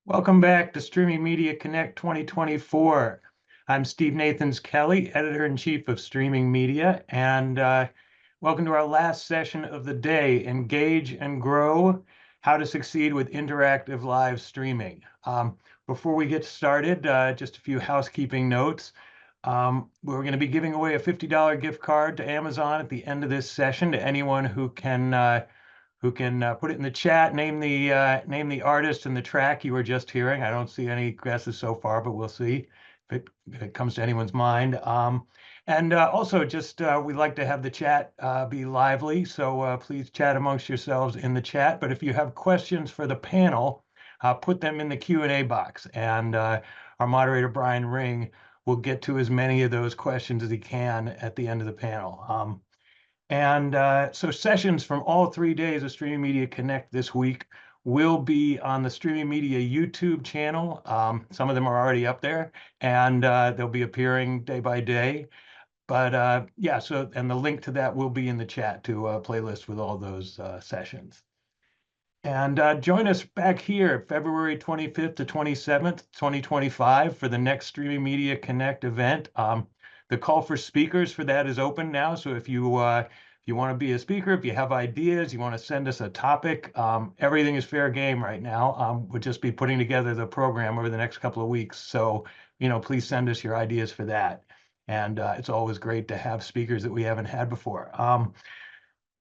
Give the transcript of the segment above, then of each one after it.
Welcome back to Streaming Media Connect 2024. I'm Steve Nathans Kelly, Editor-in-Chief of Streaming Media, and welcome to our last session of the day, Engage and Grow, How to Succeed with Interactive Live Streaming. Before we get started, just a few housekeeping notes. We're going to be giving away a $50 gift card to Amazon at the end of this session to anyone who can put it in the chat, name the artist and the track you were just hearing. I don't see any guesses so far, but we'll see if it comes to anyone's mind. And also, just we'd like to have the chat be lively, so please chat amongst yourselves in the chat. But if you have questions for the panel, put them in the Q&A box, and our moderator, Brian Ring, will get to as many of those questions as he can at the end of the panel. So sessions from all 3 days of Streaming Media Connect this week will be on the Streaming Media YouTube channel. Some of them are already up there, and they'll be appearing day by day. But yeah, and the link to that will be in the chat to a playlist with all those sessions. And join us back here, February 25th to 27th, 2025, for the next Streaming Media Connect event. The call for speakers for that is open now. So if you want to be a speaker, if you have ideas, you want to send us a topic, everything is fair game right now. We'll just be putting together the program over the next couple of weeks. So, please send us your ideas for that. And it's always great to have speakers that we haven't had before.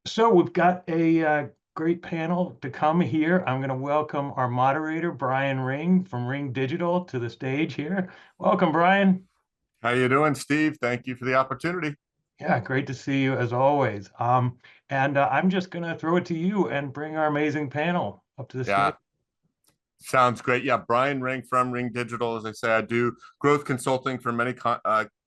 So we've got a great panel to come here. I'm going to welcome our moderator, Brian Ring from Ring Digital, to the stage here. Welcome, Brian. How you doing, Steve? Thank you for the opportunity. Yeah, great to see you as always. And I'm just going to throw it to you and bring our amazing panel up to the stage. Sounds great. Yeah, Brian Ring from Ring Digital. As I say, I do growth consulting for many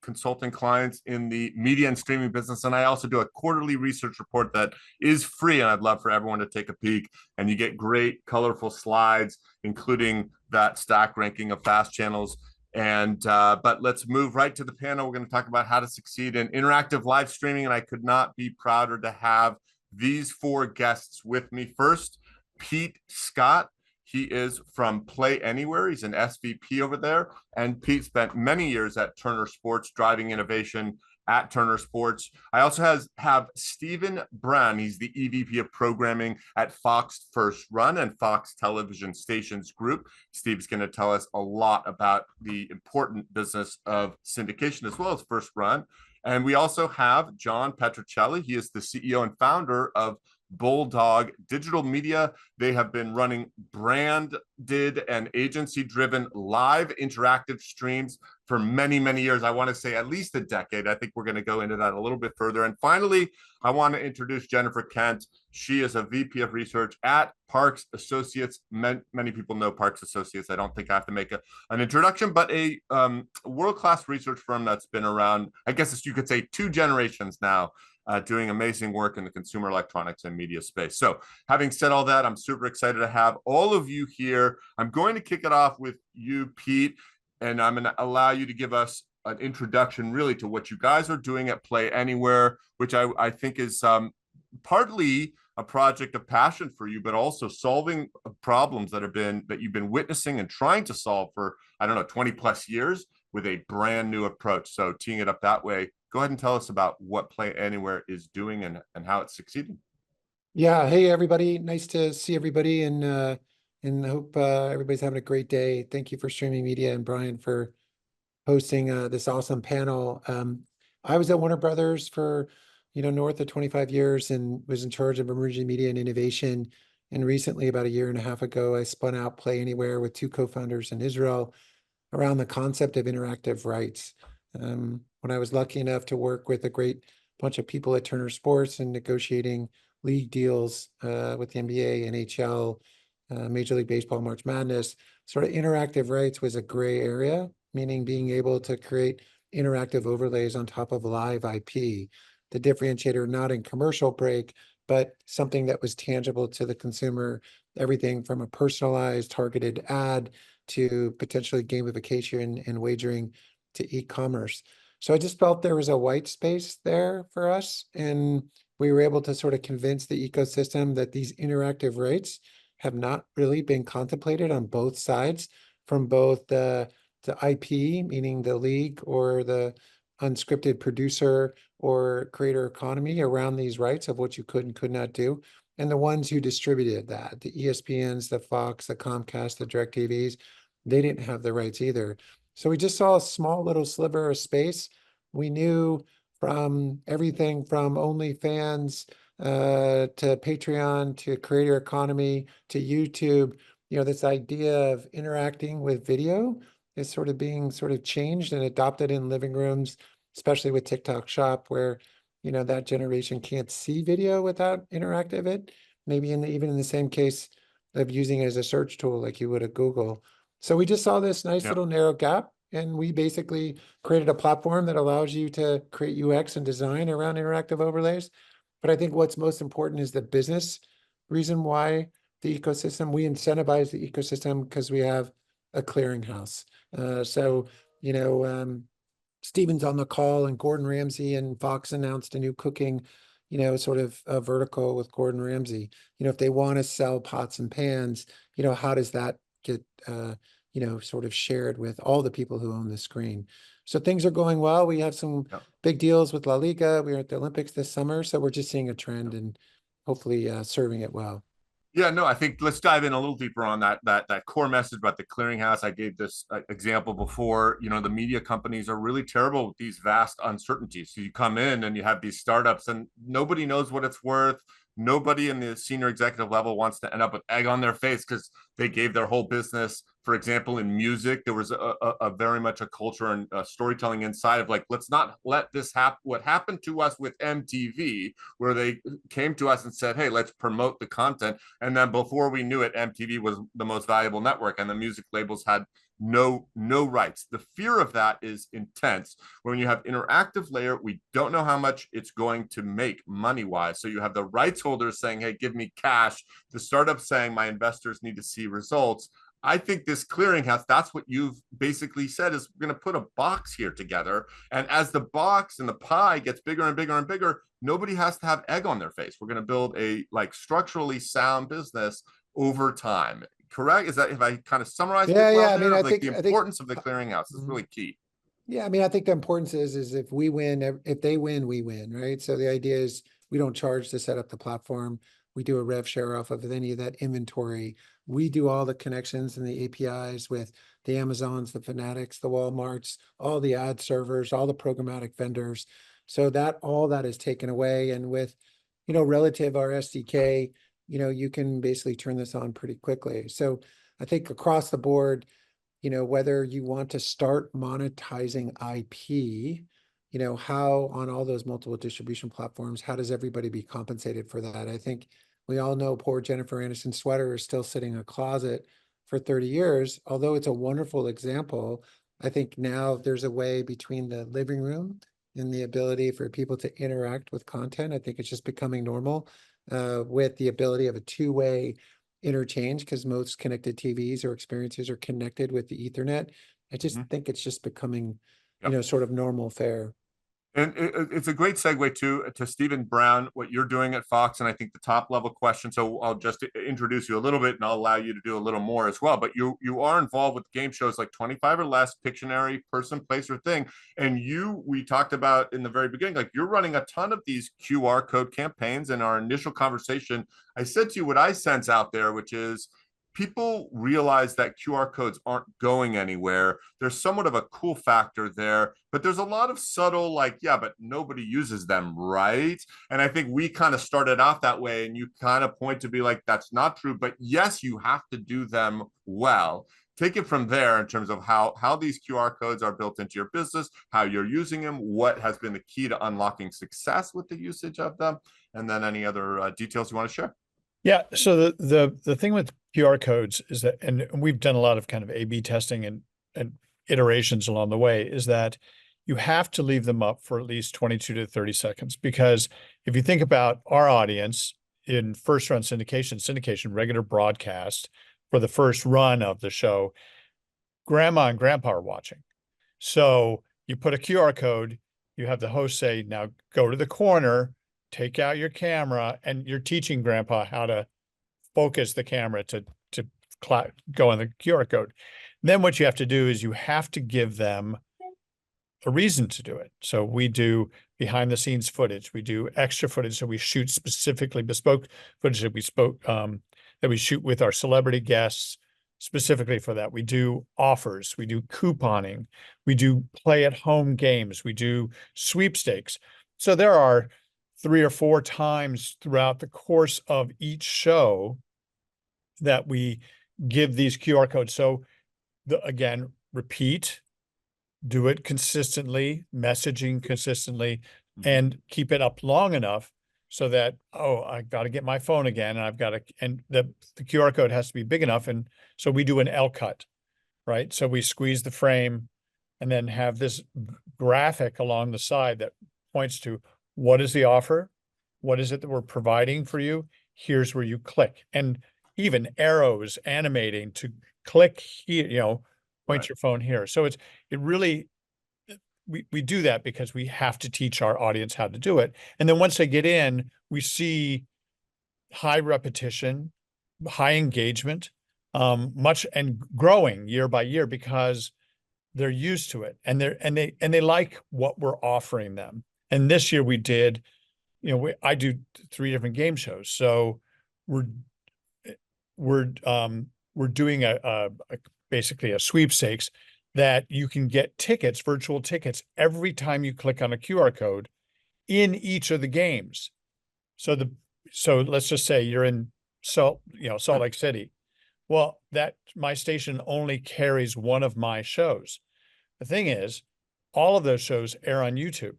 consulting clients in the media and streaming business. And I also do a quarterly research report that is free. And I'd love for everyone to take a peek. And you get great, colorful slides, including that stack ranking of fast channels. But let's move right to the panel. We're going to talk about how to succeed in interactive live streaming. And I could not be prouder to have these 4 guests with me. First, Pete Scott. He is from Play Anywhere. He's an SVP over there. And Pete spent many years at Turner Sports, driving innovation at Turner Sports. I also have Stephen Brown. He's the EVP of programming at Fox First Run and Fox Television Stations Group. Steve's going to tell us a lot about the important business of syndication as well as First Run. And we also have John Petrocelli. He is the CEO and founder of Bulldog Digital Media. They have been running branded and agency-driven live interactive streams for many, many years. I want to say at least a decade. I think we're going to go into that a little bit further. And finally, I want to introduce Jennifer Kent. She is a VP of research at Parks Associates. Many people know Parks Associates. I don't think I have to make an introduction, but a world-class research firm that's been around, I guess you could say, 2 generations now, doing amazing work in the consumer electronics and media space. So having said all that, I'm super excited to have all of you here. I'm going to kick it off with you, Pete, and I'm going to allow you to give us an introduction really to what you guys are doing at Play Anywhere, which I think is partly a project of passion for you, but also solving problems that you've been witnessing and trying to solve for, 20 plus years with a brand new approach. So teeing it up that way, go ahead and tell us about what Play Anywhere is doing and how it's succeeding. Yeah. Hey, everybody. Nice to see everybody, and hope everybody's having a great day. Thank you for Streaming Media and Brian for hosting this awesome panel. I was at Warner Brothers for north of 25 years and was in charge of emerging media and innovation. And recently, about a year and a half ago, I spun out Play Anywhere with 2 co-founders in Israel around the concept of interactive rights. When I was lucky enough to work with a great bunch of people at Turner Sports and negotiating league deals with the NBA, NHL, Major League Baseball, March Madness, sort of interactive rights was a gray area, meaning being able to create interactive overlays on top of live IP. The differentiator, not in commercial break, but something that was tangible to the consumer, everything from a personalized targeted ad to potentially gamification and wagering to e-commerce. So I just felt there was a white space there for us, and we were able to sort of convince the ecosystem that these interactive rights have not really been contemplated on both sides, from both the IP, meaning the league or the unscripted producer or creator economy around these rights of what you could and could not do, and the ones who distributed that, the ESPNs, the Fox, the Comcast, the DirecTVs, they didn't have the rights either. So we just saw a small little sliver of space. We knew from everything from OnlyFans to Patreon to creator economy to YouTube, this idea of interacting with video is sort of being sort of changed and adopted in living rooms, especially with TikTok Shop, where that generation can't see video without interactive it. Maybe even in the same case of using it as a search tool like you would at Google. So we just saw this nice little narrow gap, and we basically created a platform that allows you to create UX and design around interactive overlays. But I think what's most important is the business reason why the ecosystem, we incentivize the ecosystem because we have a clearinghouse. So, Steven's on the call, and Gordon Ramsay and Fox announced a new cooking, sort of a vertical with Gordon Ramsay. If they want to sell pots and pans, how does that get, sort of shared with all the people who own the screen? So things are going well. We have some big deals with La Liga. We were at the Olympics this summer, so we're just seeing a trend and hopefully serving it well. Yeah, no, I think let's dive in a little deeper on that core message about the clearinghouse. I gave this example before. The media companies are really terrible with these vast uncertainties. So you come in and you have these startups and nobody knows what it's worth. Nobody in the senior executive level wants to end up with egg on their face because they gave their whole business. For example, in music, there was a very much a culture and storytelling inside of like, let's not let this happen. What happened to us with MTV, where they came to us and said, hey, let's promote the content. And then before we knew it, MTV was the most valuable network and the music labels had no rights. The fear of that is intense. When you have interactive layer, we don't know how much it's going to make money wise. So you have the rights holders saying, hey, give me cash. The startup saying my investors need to see results. I think this clearinghouse, that's what you've basically said, is we're going to put a box here together. And as the box and the pie gets bigger and bigger and bigger, nobody has to have egg on their face. We're going to build a structurally sound business over time. Correct? Is that, if I kind of summarized it well? I mean, I think the importance of the clearinghouse is really key. Yeah, I mean, I think the importance is if we win, if they win, we win, right? So the idea is we don't charge to set up the platform. We do a rev share off of any of that inventory. We do all the connections and the APIs with the Amazons, the Fanatics, the Walmarts, all the ad servers, all the programmatic vendors. So that all that is taken away. And with, relative our SDK, you can basically turn this on pretty quickly. So I think across the board, whether you want to start monetizing IP, how on all those multiple distribution platforms, how does everybody be compensated for that? I think we all know poor Jennifer Aniston's sweater is still sitting in a closet for 30 years. Although it's a wonderful example, I think now there's a way between the living room and the ability for people to interact with content. I think it's just becoming normal with the ability of a two-way interchange, because most connected TVs or experiences are connected with the Ethernet. I just think it's just becoming, sort of normal fare. And it's a great segue to Stephen Brown, what you're doing at Fox, and I think the top level question. So I'll just introduce you a little bit, and I'll allow you to do a little more as well. But you are involved with game shows like 25 or Less, Pictionary, Person, Place, or Thing, and we talked about in the very beginning, like you're running a ton of these QR code campaigns. In our initial conversation, I said to you what I sense out there, which is people realize that QR codes aren't going anywhere. There's somewhat of a cool factor there, but there's a lot of subtle, like, yeah, but nobody uses them, right? And I think we kind of started off that way, and you kind of point to be like, that's not true, but yes, you have to do them well. Take it from there in terms of how these QR codes are built into your business, how you're using them, what has been the key to unlocking success with the usage of them, and then any other details you want to share. Yeah. So the thing with QR codes is that, and we've done a lot of kind of A/B testing and iterations along the way, is that you have to leave them up for at least 22 to 30 seconds. Because if you think about our audience in first run syndication, regular broadcast for the first run of the show, grandma and grandpa are watching. So you put a QR code, you have the host say, now go to the corner, take out your camera, and you're teaching grandpa how to focus the camera to go on the QR code. Then what you have to do is you have to give them a reason to do it. So we do behind the scenes footage, we do extra footage. So we shoot specifically bespoke footage that we shoot with our celebrity guests specifically for that. We do offers, we do couponing, we do play at home games, we do sweepstakes. So there are 3 or 4 times throughout the course of each show that we give these QR codes. So again, repeat, do it consistently, messaging consistently, and keep it up long enough so that, oh, I got to get my phone again, and I've got to, and the QR code has to be big enough. And so we do an L cut, right? So we squeeze the frame and then have this graphic along the side that points to what is the offer? What is it that we're providing for you? Here's where you click. And even arrows animating to click here, point your phone here. So it really, we do that because we have to teach our audience how to do it. And then once they get in, we see high repetition, high engagement, much and growing year by year because they're used to it and they like what we're offering them. And this year we did, I do 3 different game shows. So we're doing basically a sweepstakes that you can get tickets, virtual tickets, every time you click on a QR code in each of the games. So let's just say you're in Salt Lake City. Well, my station only carries one of my shows. The thing is, all of those shows air on YouTube,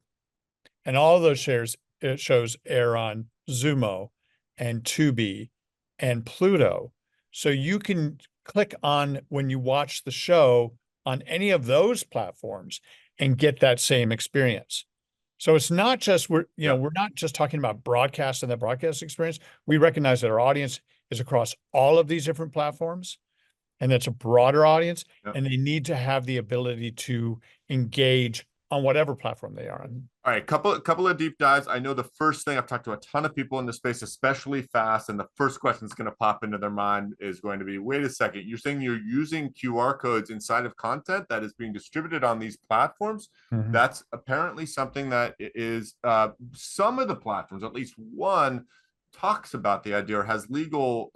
and all of those shows air on Zumo and Tubi and Pluto. So you can click on when you watch the show on any of those platforms and get that same experience. So it's not just, we're not just talking about broadcast and the broadcast experience. We recognize that our audience is across all of these different platforms, and it's a broader audience, and they need to have the ability to engage on whatever platform they are on. All right, couple of deep dives. I know the first thing, I've talked to a ton of people in the space, especially fast, and the first question that's going to pop into their mind is going to be, wait a second, you're saying you're using QR codes inside of content that is being distributed on these platforms? Mm-hmm. That's apparently something that is some of the platforms, at least one, talks about the idea or has legal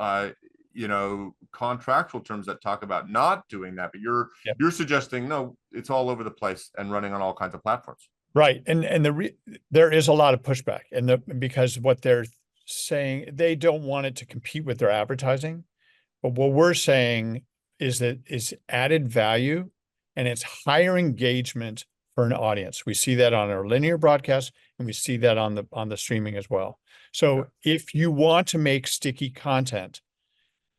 contractual terms that talk about not doing that, but you're suggesting no, it's all over the place and running on all kinds of platforms. Right. And there is a lot of pushback, because what they're saying, they don't want it to compete with their advertising. But what we're saying is that it's added value and it's higher engagement for an audience. We see that on our linear broadcast, and we see that on the streaming as well. So if you want to make sticky content,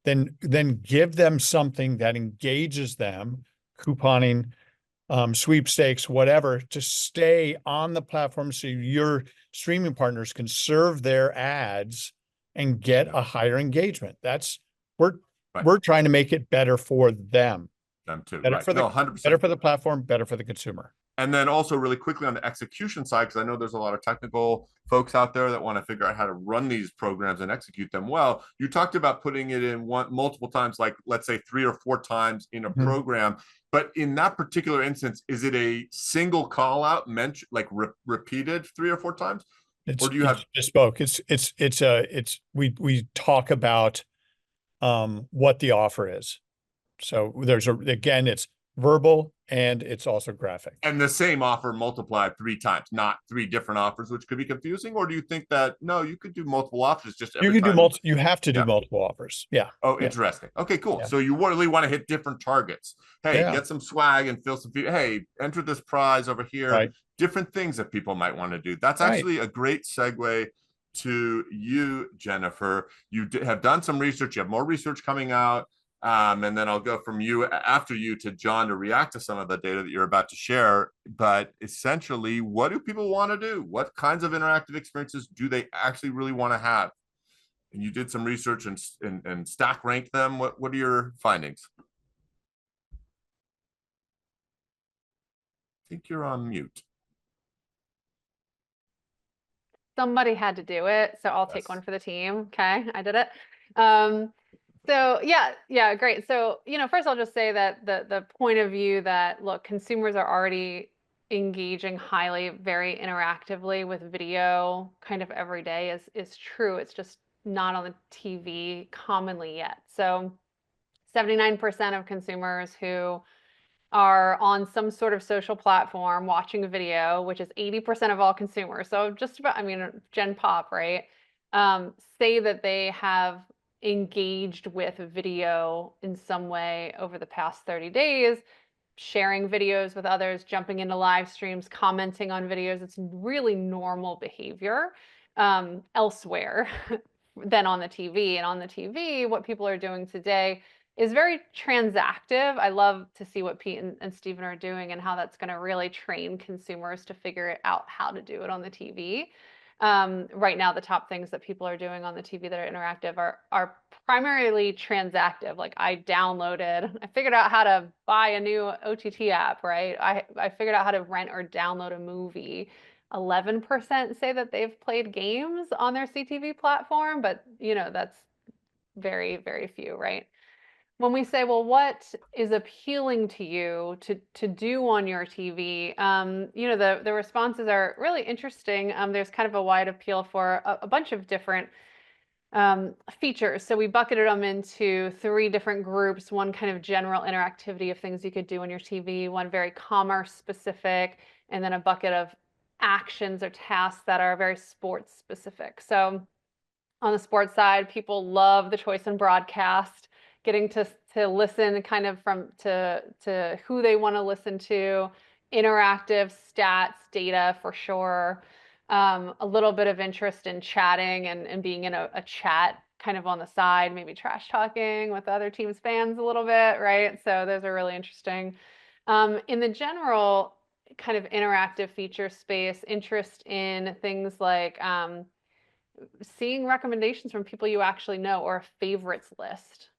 then give them something that engages them, couponing, sweepstakes, whatever, to stay on the platform so your streaming partners can serve their ads and get a higher engagement. We're trying to make it better for them. Them too. Better for the 100%. Better for the platform, better for the consumer. And then also really quickly on the execution side, because I know there's a lot of technical folks out there that want to figure out how to run these programs and execute them well. You talked about putting it in multiple times, like let's say 3 or 4 times in a program. But in that particular instance, is it a single call out repeated 3 or 4 times? Or do you have bespoke? We talk about what the offer is. So it's verbal and it's also graphic. And the same offer multiplied 3 times, not 3 different offers, which could be confusing? Or do you think that, no, you could do multiple offers just every time? You have to do multiple offers. Yeah. Oh, interesting. Okay, cool. Yeah. So you really want to hit different targets. Hey, get some swag and feel some, hey, enter this prize over here. Right. Different things that people might want to do. That's actually a great segue to you, Jennifer. You have done some research. You have more research coming out. And then I'll go from you after you to John to react to some of the data that you're about to share. But essentially, what do people want to do? What kinds of interactive experiences do they actually really want to have? And you did some research and stack rank them. What are your findings? I think you're on mute. Somebody had to do it, so I'll take one for the team. Okay, I did it. So yeah, great. So, first I'll just say that the point of view that, look, consumers are already engaging highly, very interactively with video kind of every day is true. It's just not on the TV commonly yet. So 79% of consumers who are on some sort of social platform watching a video, which is 80% of all consumers. So just about, Gen Pop, right? Say that they have engaged with video in some way over the past 30 days, sharing videos with others, jumping into live streams, commenting on videos. It's really normal behavior elsewhere than on the TV. And on the TV, what people are doing today is very transactive. I love to see what Pete and Stephen are doing and how that's going to really train consumers to figure out how to do it on the TV. Right now, the top things that people are doing on the TV that are interactive are primarily transactive. Like I figured out how to buy a new OTT app, right? I figured out how to rent or download a movie. 11% say that they've played games on their CTV platform, but that's very, very few, right? When we say, well, what is appealing to you to do on your TV? The responses are really interesting. There's kind of a wide appeal for a bunch of different features. So we bucketed them into 3 different groups. One kind of general interactivity of things you could do on your TV, one very commerce specific, and then a bucket of actions or tasks that are very sports specific. So on the sports side, people love the choice in broadcast, getting to listen kind of to who they want to listen to, interactive stats, data for sure, a little bit of interest in chatting and being in a chat kind of on the side, maybe trash talking with other teams' fans a little bit, right? So those are really interesting. In the general kind of interactive feature space, interest in things like seeing recommendations from people you actually know or a favorites list.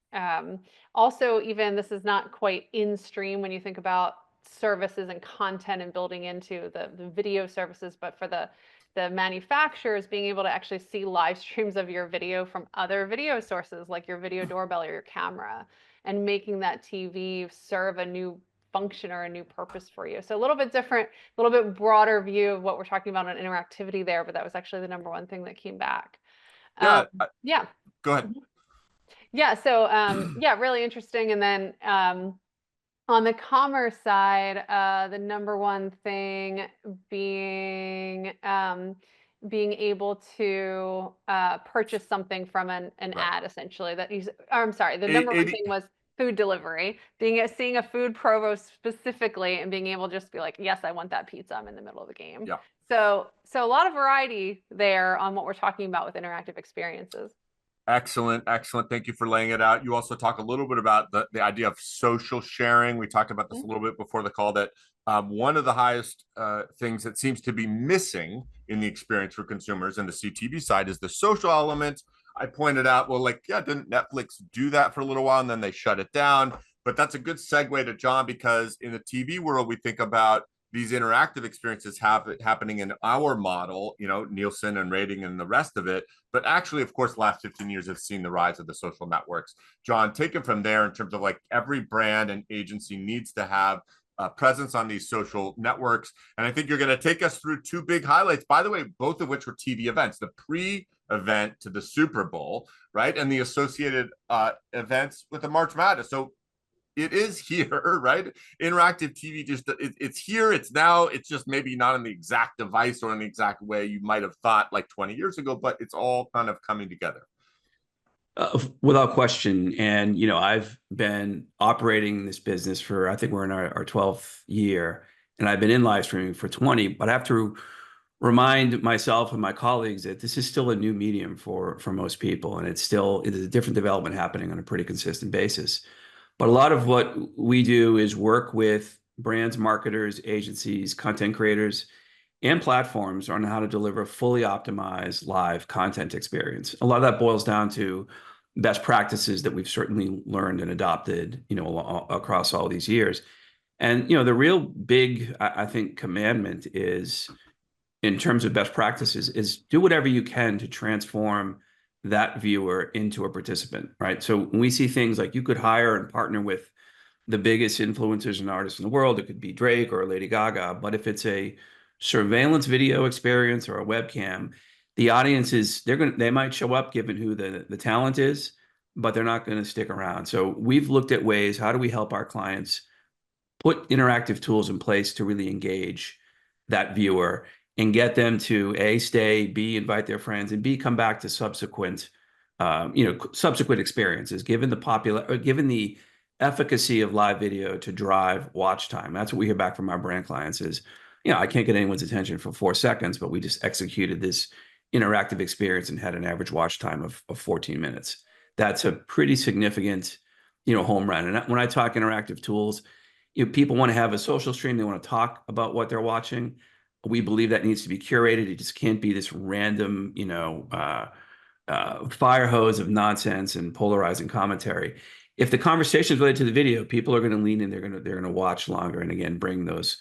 Also, even this is not quite in stream when you think about services and content and building into the video services, but for the manufacturers being able to actually see live streams of your video from other video sources like your video doorbell or your camera, and making that TV serve a new function or a new purpose for you. So a little bit different, a little bit broader view of what we're talking about on interactivity there, but that was actually the number one thing that came back. Yeah. Yeah. Go ahead. Yeah. So yeah, really interesting. And then on the commerce side, the number one thing being able to purchase something from an Right. ad, essentially. I'm sorry, the number one thing was food delivery, seeing a food provo specifically and being able to just be like, yes, I want that pizza. I'm in the middle of the game. Yeah. So a lot of variety there on what we're talking about with interactive experiences. Excellent. Thank you for laying it out. You also talk a little bit about the idea of social sharing. We talked about this a little bit before the call, that one of the highest things that seems to be missing in the experience for consumers in the CTV side is the social element. I pointed out, well, didn't Netflix do that for a little while and then they shut it down? But that's a good segue to John, because in the TV world, we think about these interactive experiences happening in our model, Nielsen and rating and the rest of it. But actually, of course, the last 15 years have seen the rise of the social networks. John, take it from there in terms of every brand and agency needs to have a presence on these social networks. And I think you're going to take us through 2 big highlights, by the way, both of which were TV events, the pre-event to the Super Bowl, right? And the associated events with the March Madness. So it is here, right? Interactive TV, it's here, it's now, it's just maybe not in the exact device or in the exact way you might have thought 20 years ago, but it's all kind of coming together. Without question. And, I've been operating this business for, I think we're in our 12th year, and I've been in live streaming for 20, but I have to remind myself and my colleagues that this is still a new medium for most people. And it is a different development happening on a pretty consistent basis. But a lot of what we do is work with brands, marketers, agencies, content creators, and platforms on how to deliver a fully optimized live content experience. A lot of that boils down to best practices that we've certainly learned and adopted, across all these years. And, the real big, I think, commandment is, in terms of best practices, is do whatever you can to transform that viewer into a participant, right? So when we see things like you could hire and partner with the biggest influencers and artists in the world, it could be Drake or Lady Gaga, but if it's a surveillance video experience or a webcam, the audience is they might show up given who the talent is, but they're not going to stick around. So we've looked at ways, how do we help our clients put interactive tools in place to really engage that viewer and get them to A, stay, B, invite their friends, and B, come back to subsequent subsequent experiences, given the efficacy of live video to drive watch time. That's what we hear back from our brand clients is, I can't get anyone's attention for 4 seconds, but we just executed this interactive experience and had an average watch time of 14 minutes. That's a pretty significant, home run. And when I talk interactive tools, people want to have a social stream. They want to talk about what they're watching. We believe that needs to be curated. It just can't be this random, fire hose of nonsense and polarizing commentary. If the conversation is related to the video, people are going to lean in. They're going to watch longer, and again, bring those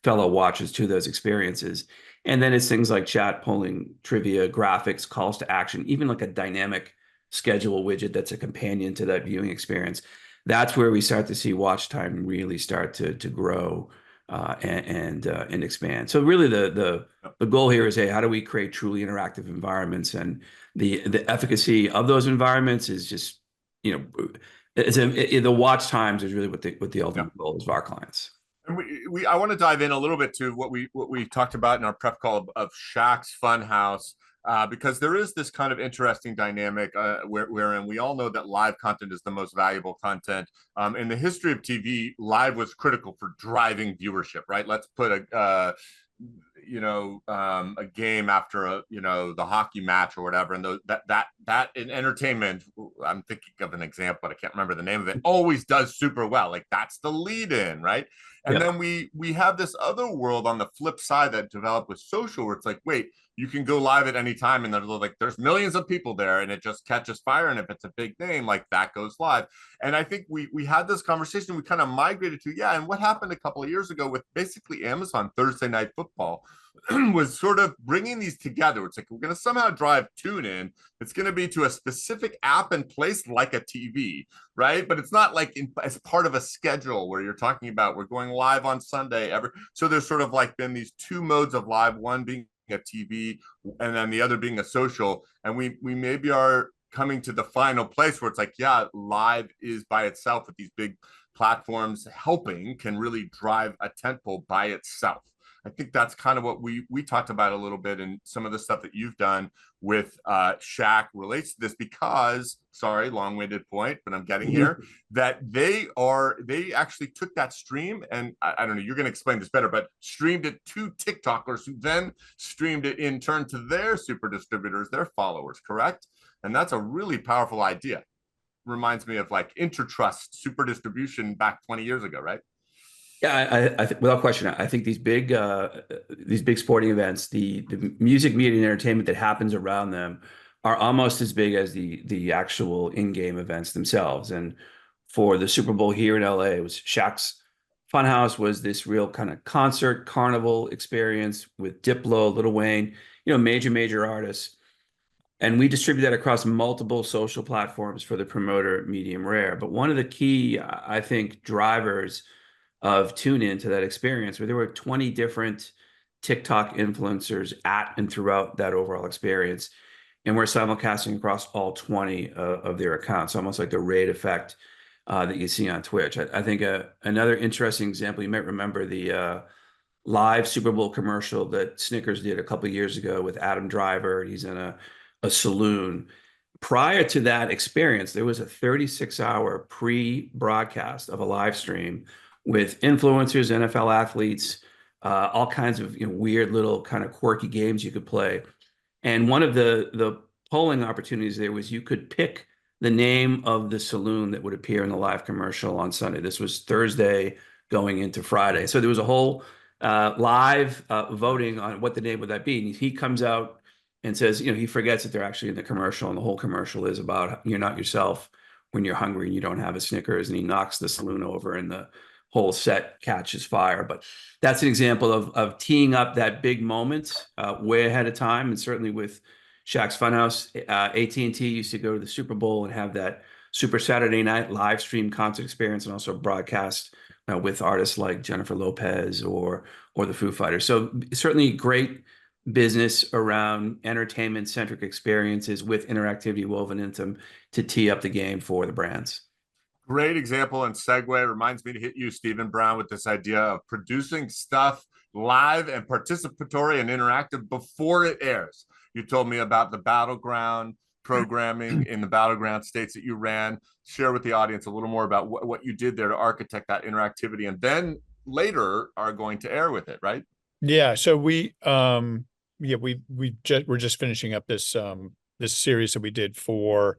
fellow watchers to those experiences. And then it's things like chat, polling, trivia, graphics, calls to action, even like a dynamic schedule widget that's a companion to that viewing experience. That's where we start to see watch time really start to grow and expand. So really, the goal here is, hey, how do we create truly interactive environments? And the efficacy of those environments is just, the watch times is really what the ultimate goal is of our clients. And I want to dive in a little bit to what we talked about in our prep call of Shaq's Funhouse, because there is this kind of interesting dynamic wherein we all know that live content is the most valuable content. In the history of TV, live was critical for driving viewership, right? Let's put a game after the hockey match or whatever, and that in entertainment, I'm thinking of an example, but I can't remember the name of it, always does super well. Like that's the lead in, right? And then we have this other world on the flip side that developed with social, where it's like, wait, you can go live at any time, and there's millions of people there, and it just catches fire. And if it's a big name, like that goes live. And I think we had this conversation, we kind of migrated to, and what happened a couple of years ago with basically Amazon Thursday Night Football was sort of bringing these together. It's like, we're going to somehow drive tune in. It's going to be to a specific app and place like a TV, right? But it's not like as part of a schedule where you're talking about we're going live on Sunday. So there's sort of like been these two modes of live, one being a TV and then the other being a social. And we maybe are coming to the final place where it's like, live is by itself with these big platforms can really drive a tentpole by itself. I think that's kind of what we talked about a little bit, and some of the stuff that you've done with Shaq relates to this, because, sorry, long-winded point, but I'm getting here, that they actually took that stream, and I don't know, you're going to explain this better, but streamed it to TikTokers who then streamed it in turn to their super distributors, their followers, correct? And that's a really powerful idea. Reminds me of like Intertrust super distribution back 20 years ago, right? Yeah, I think without question, I think these big sporting events, the music, media, and entertainment that happens around them are almost as big as the actual in-game events themselves. And for the Super Bowl here in LA, it was Shaq's Funhouse was this real kind of concert carnival experience with Diplo, Lil Wayne, major artists. And we distribute that across multiple social platforms for the promoter, medium, rare. But one of the key, I think, drivers of tune in to that experience, where there were 20 different TikTok influencers at and throughout that overall experience. And we're simulcasting across all 20 of their accounts, almost like the raid effect that you see on Twitch. I think another interesting example, you might remember the live Super Bowl commercial that Snickers did a couple of years ago with Adam Driver. He's in a saloon. Prior to that experience, there was a 36-hour pre-broadcast of a live stream with influencers, NFL athletes, all kinds of weird little kind of quirky games you could play. And one of the polling opportunities there was you could pick the name of the saloon that would appear in the live commercial on Sunday. This was Thursday going into Friday. So there was a whole live voting on what the name would that be. And he comes out and says, he forgets that they're actually in the commercial, and the whole commercial is about you're not yourself when you're hungry and you don't have a Snickers, and he knocks the saloon over and the whole set catches fire. But that's an example of teeing up that big moment way ahead of time, and certainly with Shaq's Funhouse. AT&T used to go to the Super Bowl and have that Super Saturday Night live stream concert experience, and also broadcast with artists like Jennifer Lopez or the Foo Fighters. So certainly great business around entertainment-centric experiences with interactivity woven into them to tee up the game for the brands. Great example and segue. Reminds me to hit you, Stephen Brown, with this idea of producing stuff live and participatory and interactive before it airs. You told me about the battleground programming in the battleground states that you ran. Share with the audience a little more about what you did there to architect that interactivity, and then later are going to air with it, right? Yeah. So we're just finishing up this this series that we did for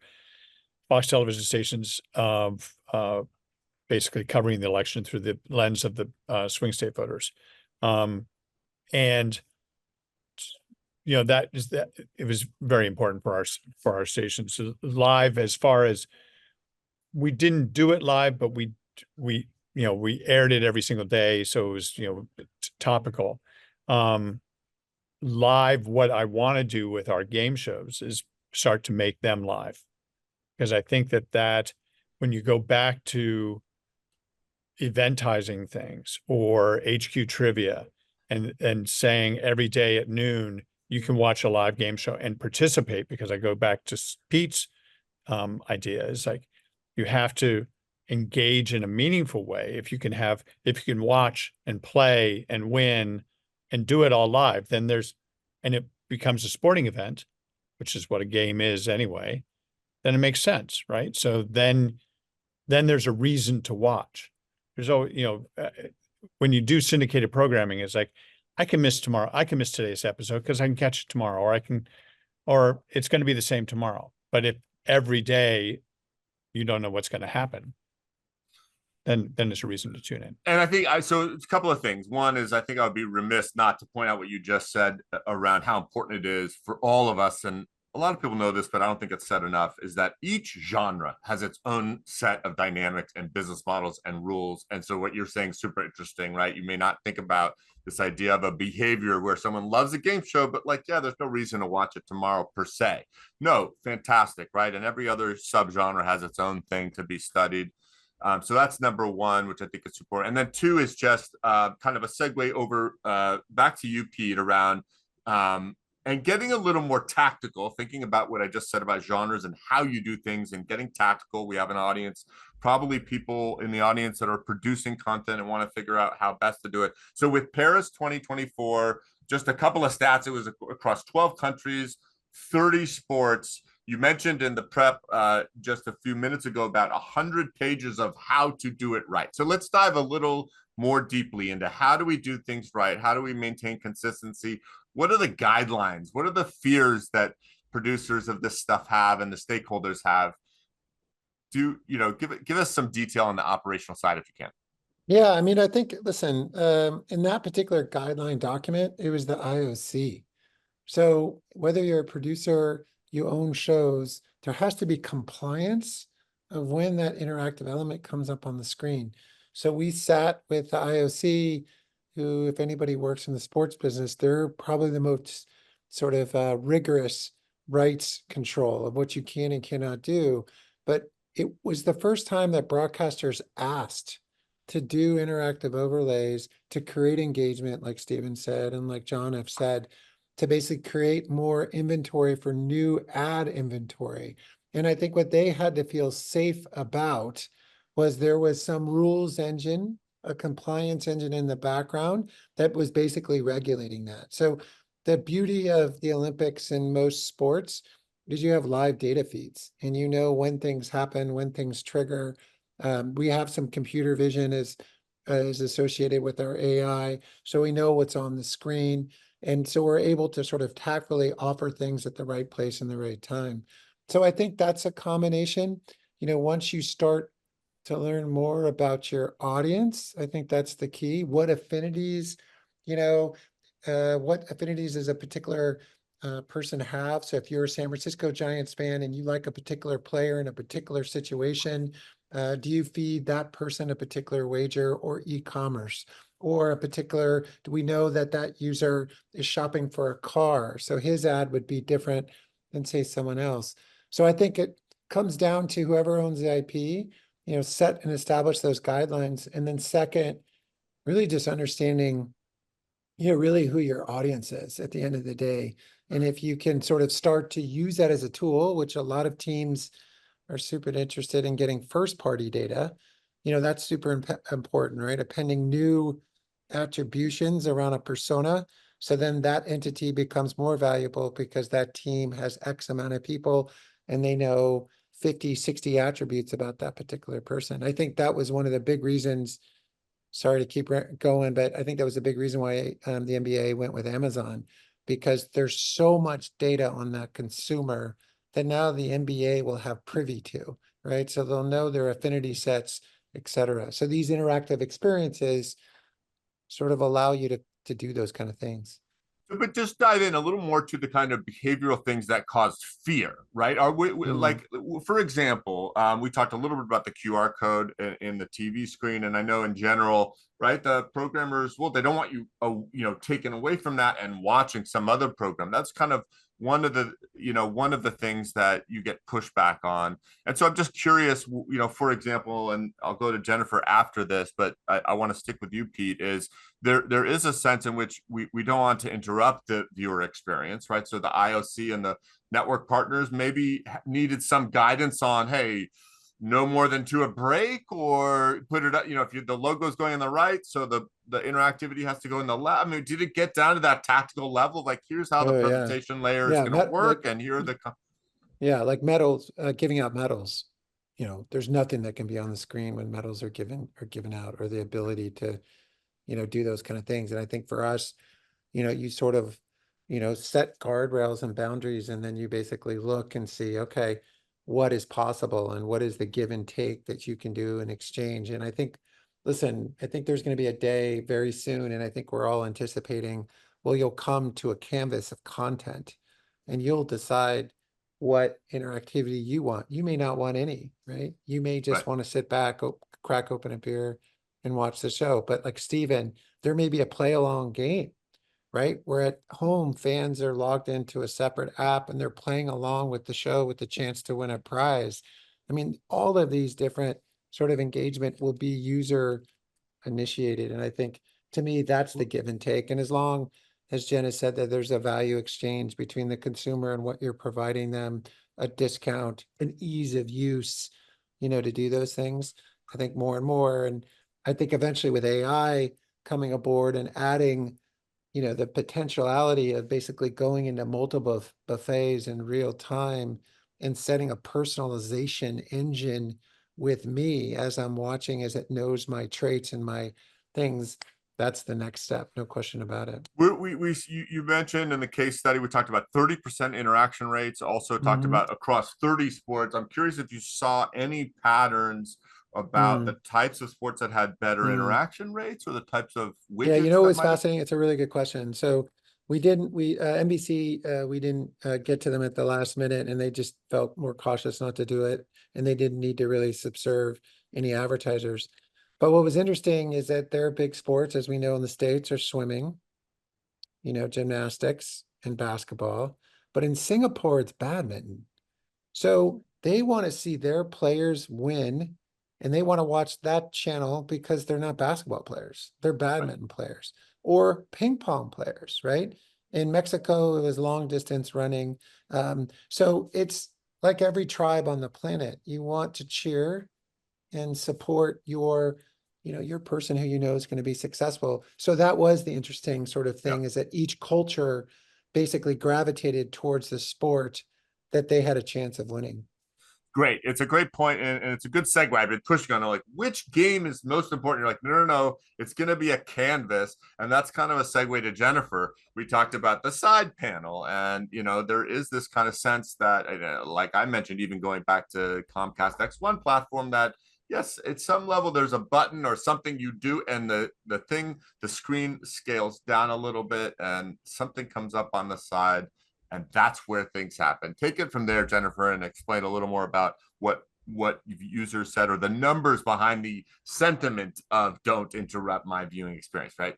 Fox television stations of basically covering the election through the lens of the swing state voters. And that it was very important for our stations. So live, as far as we didn't do it live, but we aired it every single day, so it was topical. Live, what I want to do with our game shows is start to make them live, because I think that when you go back to eventizing things or HQ trivia and saying every day at noon you can watch a live game show and participate, because I go back to Pete's idea is like you have to engage in a meaningful way. If you can watch and play and win and do it all live, then and it becomes a sporting event, which is what a game is anyway, then it makes sense, right? So then there's a reason to watch. There's always, when you do syndicated programming, it's like, I can miss tomorrow. I can miss today's episode because I can catch it tomorrow, or it's going to be the same tomorrow. But if every day you don't know what's going to happen, then there's a reason to tune in. And I think so it's a couple of things. One is, I think I would be remiss not to point out what you just said around how important it is for all of us. And a lot of people know this, but I don't think it's said enough, is that each genre has its own set of dynamics and business models and rules. And so what you're saying is super interesting, right? You may not think about this idea of a behavior where someone loves a game show, but there's no reason to watch it tomorrow per se. No, fantastic, right? And every other subgenre has its own thing to be studied. So that's number one, which I think is super. And then two is just kind of a segue over back to you, Pete, around and getting a little more tactical, thinking about what I just said about genres and how you do things and getting tactical. We have an audience, probably people in the audience that are producing content and want to figure out how best to do it. So with Paris 2024, just a couple of stats. It was across 12 countries, 30 sports. You mentioned in the prep just a few minutes ago about 100 pages of how to do it right. So let's dive a little more deeply into how do we do things right? How do we maintain consistency? What are the guidelines? What are the fears that producers of this stuff have and the stakeholders have? Give us some detail on the operational side if you can. Yeah, I mean, I think, listen, in that particular guideline document, it was the IOC. So whether you're a producer, you own shows, there has to be compliance of when that interactive element comes up on the screen. So we sat with the IOC, who, if anybody works in the sports business, they're probably the most sort of rigorous rights control of what you can and cannot do. But it was the first time that broadcasters asked to do interactive overlays to create engagement, like Stephen said, and like John have said, to basically create more inventory for new ad inventory. And I think what they had to feel safe about was there was some rules engine, a compliance engine in the background that was basically regulating that. So the beauty of the Olympics and most sports is you have live data feeds and you know when things happen, when things trigger. We have some computer vision is associated with our AI, so we know what's on the screen. And so we're able to sort of tactfully offer things at the right place and the right time. So I think that's a combination. Once you start to learn more about your audience, I think that's the key. What affinities does a particular person have? So if you're a San Francisco Giants fan and you like a particular player in a particular situation, do you feed that person a particular wager or e-commerce? Or do we know that user is shopping for a car? So his ad would be different than say someone else. So I think it comes down to whoever owns the IP, set and establish those guidelines. And then second, really just understanding, really who your audience is at the end of the day. And if you can sort of start to use that as a tool, which a lot of teams are super interested in getting first party data, that's super important, right? Appending new attributions around a persona. So then that entity becomes more valuable because that team has X amount of people and they know 50, 60 attributes about that particular person. I think that was one of the big reasons. Sorry to keep going, but I think that was a big reason why the NBA went with Amazon, because there's so much data on that consumer that now the NBA will have privy to, right? So they'll know their affinity sets, et cetera. So these interactive experiences sort of allow you to do those kind of things. But just dive in a little more to the kind of behavioral things that cause fear, right? Are we like, for example, we talked a little bit about the QR code in the TV screen, and I know in general, right, the programmers, well, they don't want you, taken away from that and watching some other program. That's kind of one of the things that you get pushback on. And so I'm just curious, for example, and I'll go to Jennifer after this, but I want to stick with you, Pete, is there is a sense in which we don't want to interrupt the viewer experience, right? So the IOC and the network partners maybe needed some guidance on, hey, no more than 2 a break, or put it up, if the logo's going on the right, so the interactivity has to go in the left. I mean, did it get down to that tactical level? Like, here's how the presentation layer is going to work, and here are the... like medals, giving out medals. There's nothing that can be on the screen when medals are given out, or the ability to, do those kind of things. And I think for us, you sort of, set guardrails and boundaries, and then you basically look and see, okay, what is possible and what is the give and take that you can do in exchange. And I think, listen, I think there's going to be a day very soon, and I think we're all anticipating, well, you'll come to a canvas of content and you'll decide what interactivity you want. You may not want any, right? You may just want to sit back, crack open a beer and watch the show. But like Steven, there may be a play along game, right? Where at home, fans are logged into a separate app and they're playing along with the show with the chance to win a prize. I mean, all of these different sort of engagement will be user initiated. And I think, to me, that's the give and take. And as long as Jen has said that there's a value exchange between the consumer and what you're providing them, a discount, an ease of use, to do those things, I think more and more. And I think eventually with AI coming aboard and adding, the potentiality of basically going into multiple buffets in real time and setting a personalization engine with me as I'm watching, as it knows my traits and my things, that's the next step, no question about it. You mentioned in the case study, we talked about 30% interaction rates, also talked about across 30 sports. I'm curious if you saw any patterns about the types of sports that had better interaction rates, or the types of widgets. Yeah, it's fascinating. It's a really good question. So NBC, we didn't get to them at the last minute, and they just felt more cautious not to do it. And they didn't need to really subserve any advertisers. But what was interesting is that their big sports, as we know in the States, are swimming, gymnastics and basketball. But in Singapore, it's badminton. So they want to see their players win, and they want to watch that channel because they're not basketball players. They're badminton players or ping pong players, right? In Mexico, it was long distance running. So it's like every tribe on the planet. You want to cheer and support your person who is going to be successful. So that was the interesting sort of thing, is that each culture basically gravitated towards the sport that they had a chance of winning. Great. It's a great point, and it's a good segue. I've been pushing on it, like, which game is most important? You're like, no, it's going to be a canvas. And that's kind of a segue to Jennifer. We talked about the side panel, and, there is this kind of sense that, like I mentioned, even going back to Comcast X1 platform, that yes, at some level, there's a button or something you do, and the screen scales down a little bit and something comes up on the side. And that's where things happen. Take it from there, Jennifer, and explain a little more about what users said, or the numbers behind the sentiment of "don't interrupt my viewing experience," right?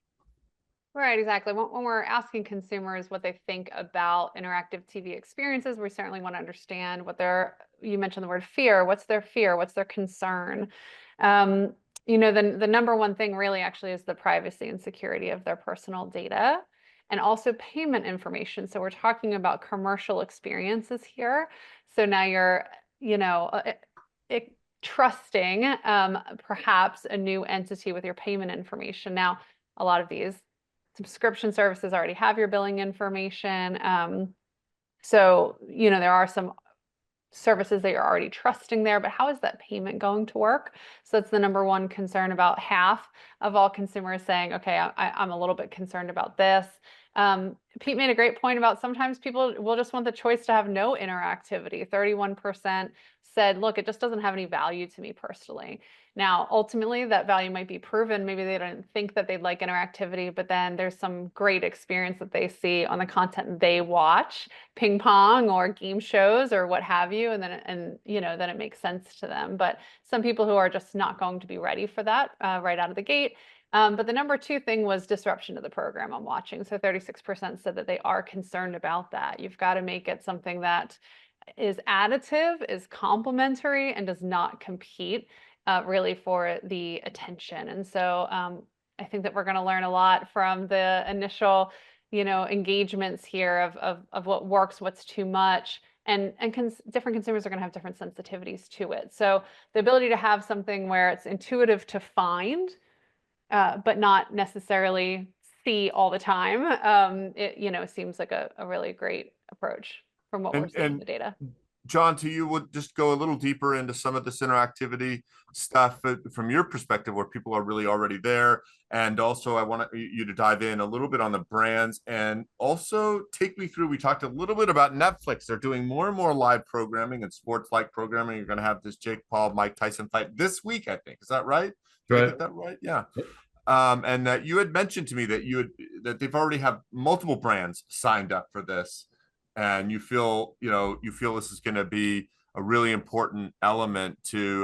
Right, exactly. When we're asking consumers what they think about interactive TV experiences, we certainly want to understand what you mentioned the word fear. What's their fear? What's their concern? Um, the number one thing really actually is the privacy and security of their personal data and also payment information. So we're talking about commercial experiences here. So now you're, you know, trusting perhaps a new entity with your payment information. Now, a lot of these subscription services already have your billing information. So, there are some services that you're already trusting there, but how is that payment going to work? So that's the number one concern. About half of all consumers saying, okay, I'm a little bit concerned about this. Pete made a great point about sometimes people will just want the choice to have no interactivity. 31% said, look, it just doesn't have any value to me personally. Now, ultimately, that value might be proven. Maybe they don't think that they'd like interactivity, but then there's some great experience that they see on the content they watch, ping pong or game shows or what have you, and then it makes sense to them. But some people who are just not going to be ready for that right out of the gate. But the number two thing was disruption to the program I'm watching. So 36% said that they are concerned about that. You've got to make it something that is additive, is complementary, and does not compete really for the attention. And so I think that we're going to learn a lot from the initial, engagements here of what works, what's too much. And different consumers are going to have different sensitivities to it. So the ability to have something where it's intuitive to find, but not necessarily see all the time, it seems like a really great approach from what we're seeing in the data. John, to you, would just go a little deeper into some of this interactivity stuff from your perspective, where people are really already there. And also, I want you to dive in a little bit on the brands and also take me through. We talked a little bit about Netflix. They're doing more and more live programming and sports-like programming. You're going to have this Jake Paul, Mike Tyson fight this week, I think. Is that right? Did I get that right? Yeah. And that you had mentioned to me that they've already have multiple brands signed up for this. And you feel this is going to be a really important element to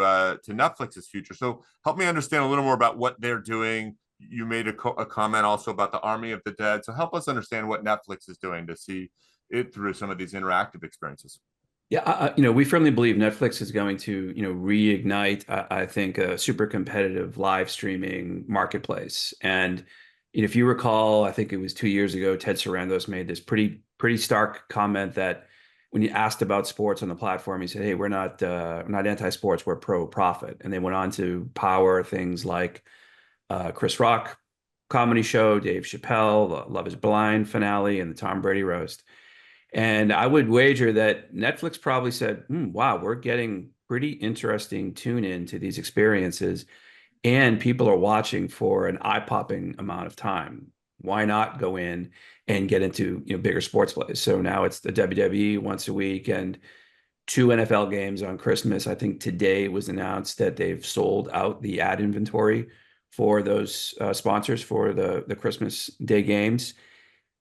Netflix's future. So help me understand a little more about what they're doing. You made a comment also about the Army of the Dead. So help us understand what Netflix is doing to see it through some of these interactive experiences. Yeah, we firmly believe Netflix is going to, reignite, I think, a super competitive live streaming marketplace. And if you recall, I think it was 2 years ago, Ted Sarandos made this pretty stark comment that when you asked about sports on the platform, he said, "Hey, we're not anti-sports, we're pro-profit." And they went on to power things like Chris Rock comedy show, Dave Chappelle, the Love Is Blind finale, and the Tom Brady roast. And I would wager that Netflix probably said, wow, we're getting pretty interesting tune in to these experiences, and people are watching for an eye-popping amount of time. Why not go in and get into bigger sports plays? So now it's the WWE once a week and 2 NFL games on Christmas. I think today it was announced that they've sold out the ad inventory for those sponsors for the Christmas Day games.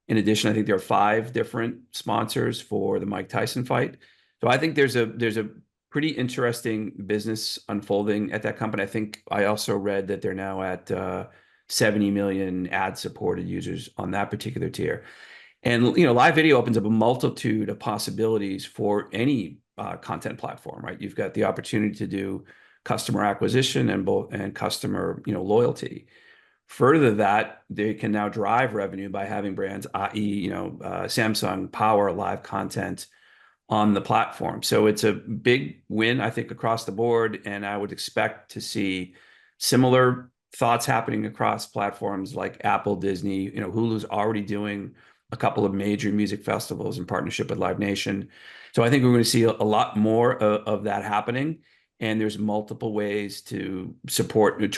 In addition, I think there are 5 different sponsors for the Mike Tyson fight. So I think there's a pretty interesting business unfolding at that company. I think I also read that they're now at 70 million ad-supported users on that particular tier. And live video opens up a multitude of possibilities for any content platform, right? You've got the opportunity to do customer acquisition and customer loyalty. Further that, they can now drive revenue by having brands, i.e., Samsung power live content on the platform. So it's a big win, I think, across the board, and I would expect to see similar thoughts happening across platforms like Apple, Disney. Hulu's already doing a couple of major music festivals in partnership with Live Nation. So I think we're going to see a lot more of that happening. And there's multiple ways to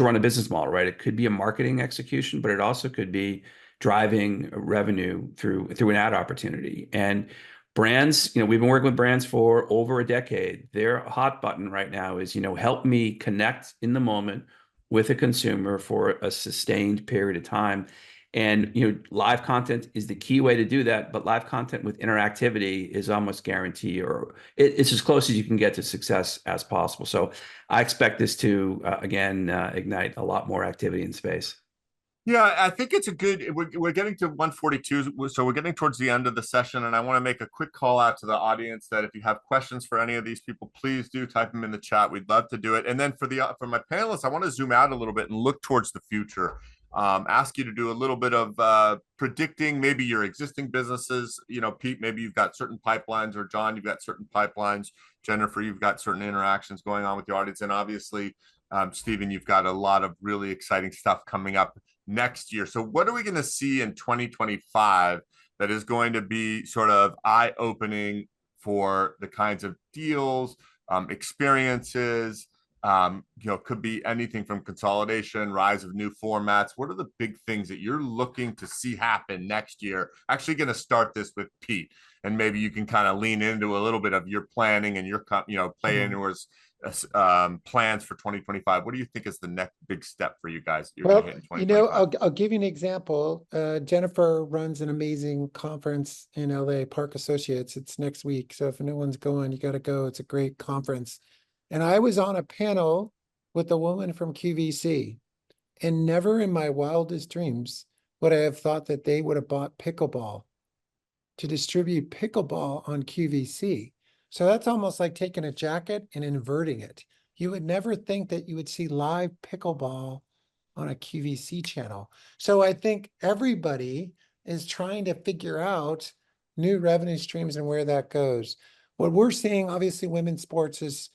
run a business model, right? It could be a marketing execution, but it also could be driving revenue through an ad opportunity. And brands, we've been working with brands for over a decade. Their hot button right now is, help me connect in the moment with a consumer for a sustained period of time. And live content is the key way to do that, but live content with interactivity is almost guaranteed, or it's as close as you can get to success as possible. So I expect this to again ignite a lot more activity in space. Yeah, I think it's a good. We're getting to 142, so we're getting towards the end of the session, and I want to make a quick call out to the audience that if you have questions for any of these people, please do type them in the chat. We'd love to do it. And then for my panelists, I want to zoom out a little bit and look towards the future. Ask you to do a little bit of predicting maybe your existing businesses. You know, Pete, maybe you've got certain pipelines, or John, you've got certain pipelines. Jennifer, you've got certain interactions going on with the audience, and obviously, Stephen, you've got a lot of really exciting stuff coming up next year. So what are we going to see in 2025 that is going to be sort of eye-opening for the kinds of deals, experiences, could be anything from consolidation, rise of new formats. What are the big things that you're looking to see happen next year? Actually going to start this with Pete, and maybe you can kind of lean into a little bit of your planning and your, play towards plans for 2025. What do you think is the next big step for you guys you're going to hit in 2025? I'll give you an example. Jennifer runs an amazing conference in LA, Park Associates. It's next week. So if no one's going, you got to go. It's a great conference. And I was on a panel with a woman from QVC, and never in my wildest dreams would I have thought that they would have bought pickleball to distribute pickleball on QVC. So that's almost like taking a jacket and inverting it. You would never think that you would see live pickleball on a QVC channel. So I think everybody is trying to figure out new revenue streams and where that goes. What we're seeing, obviously, women's sports is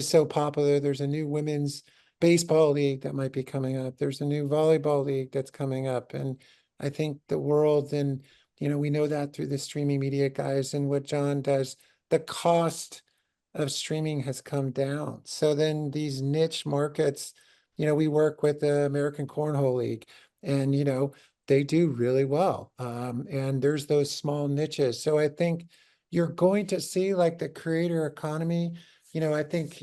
so popular. There's a new women's baseball league that might be coming up. There's a new volleyball league that's coming up. And I think the world, and we know that through the streaming media guys and what John does, the cost of streaming has come down. So then these niche markets, we work with the American Cornhole League, and, they do really well. And there's those small niches. So I think you're going to see, like, the creator economy, I think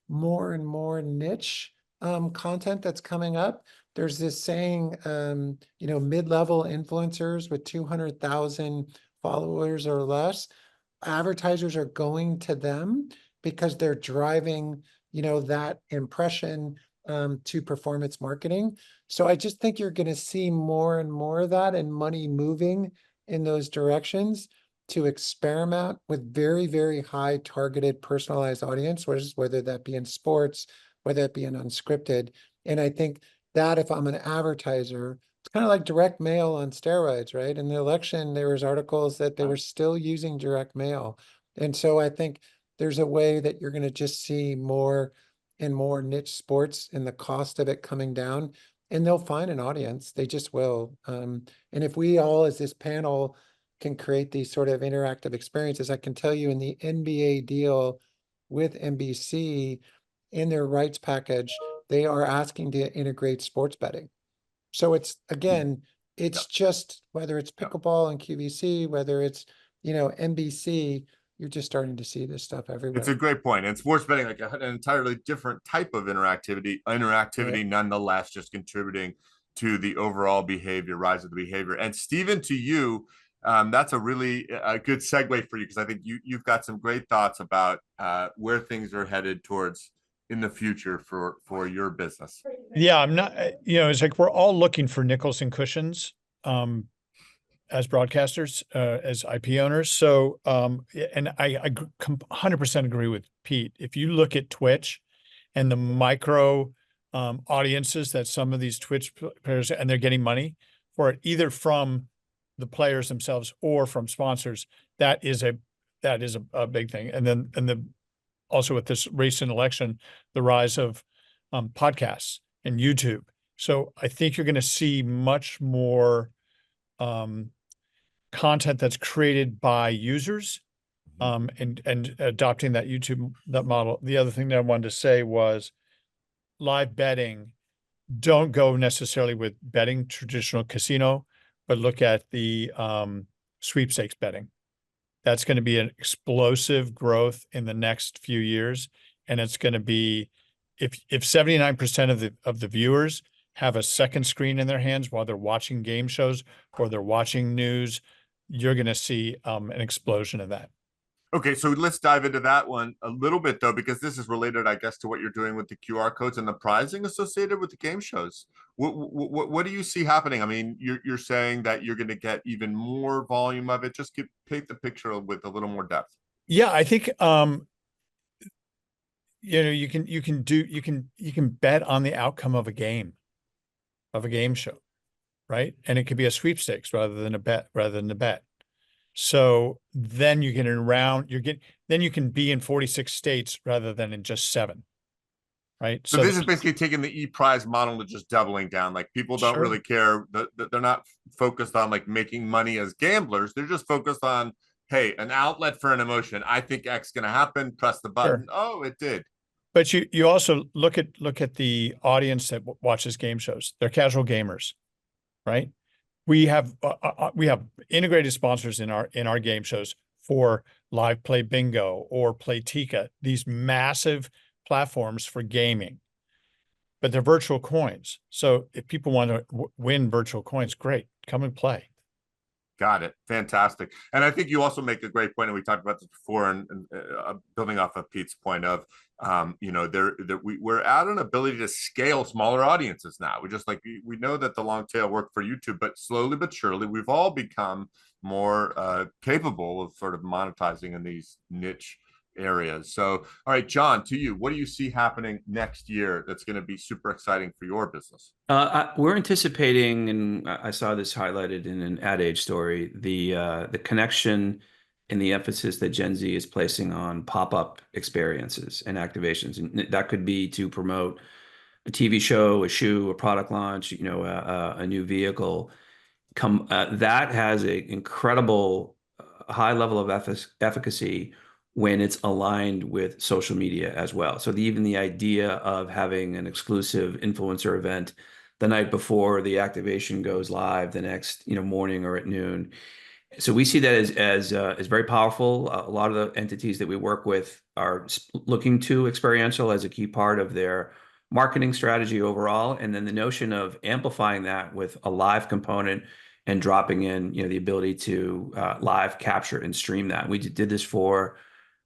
more and more niche content that's coming up. There's this saying, mid-level influencers with 200,000 followers or less, advertisers are going to them because they're driving, that impression to performance marketing. So I just think you're going to see more and more of that, and money moving in those directions to experiment with very, very high targeted personalized audience, whether that be in sports, whether it be in unscripted. And I think that if I'm an advertiser, it's kind of like direct mail on steroids, right? In the election, there was articles that they were still using direct mail. And so I think there's a way that you're going to just see more and more niche sports and the cost of it coming down, and they'll find an audience. They just will. And if we all, as this panel, can create these sort of interactive experiences, I can tell you in the NBA deal with NBC, in their rights package, they are asking to integrate sports betting. So it's, again, it's just, whether it's pickleball and QVC, whether it's, NBC, you're just starting to see this stuff everywhere. It's a great point. And sports betting, like an entirely different type of interactivity, Right. nonetheless, just contributing to the overall behavior, rise of the behavior. And Stephen, to you, that's a really good segue for you, because I think you've got some great thoughts about where things are headed towards in the future for your business. Yeah, I'm not, it's like we're all looking for nickels and cushions as broadcasters, as IP owners. So, and I 100% agree with Pete. If you look at Twitch and the micro audiences that some of these Twitch players, and they're getting money for it, either from the players themselves or from sponsors, that is a big thing. And then also with this recent election, the rise of podcasts and YouTube. So I think you're going to see much more content that's created by users and adopting that that model. The other thing that I wanted to say was live betting. Don't go necessarily with betting traditional casino, but look at the sweepstakes betting. That's going to be an explosive growth in the next few years. And it's going to be, if 79% of the viewers have a second screen in their hands while they're watching game shows or they're watching news, you're going to see an explosion of that. Okay, so let's dive into that one a little bit though, because this is related, I guess, to what you're doing with the QR codes and the pricing associated with the game shows. What do you see happening? I mean, you're saying that you're going to get even more volume of it. Just paint the picture with a little more depth. Yeah, I think you can bet on the outcome of a game show, right? And it could be a sweepstakes rather than a bet. So then you get around, then you can be in 46 states rather than in just 7, right? So this is basically taking the e-prize model to just doubling down. Like people don't Sure. really care. They're not focused on like making money as gamblers. They're just focused on, hey, an outlet for an emotion. I think X is going to happen. Press the button. Sure. Oh, it did. But you also look at the audience that watches game shows. They're casual gamers, right? We have integrated sponsors in our game shows for Live Play Bingo or Playtika, these massive platforms for gaming, but they're virtual coins. So if people want to win virtual coins, great, come and play. Got it. Fantastic. And I think you also make a great point, and we talked about this before, and building off of Pete's point of, we're at an ability to scale smaller audiences now. We just we know that the long tail worked for YouTube, but slowly but surely, we've all become more capable of sort of monetizing in these niche areas. So, all right, John, to you, what do you see happening next year that's going to be super exciting for your business? We're anticipating, and I saw this highlighted in an Ad Age story, the connection and the emphasis that Gen Z is placing on pop-up experiences and activations. And that could be to promote a TV show, a shoe, a product launch, a new vehicle. That has an incredible high level of efficacy when it's aligned with social media as well. So even the idea of having an exclusive influencer event the night before the activation goes live the next morning or at noon. So we see that as very powerful. A lot of the entities that we work with are looking to experiential as a key part of their marketing strategy overall, and then the notion of amplifying that with a live component and dropping in the ability to live capture and stream that. We did this for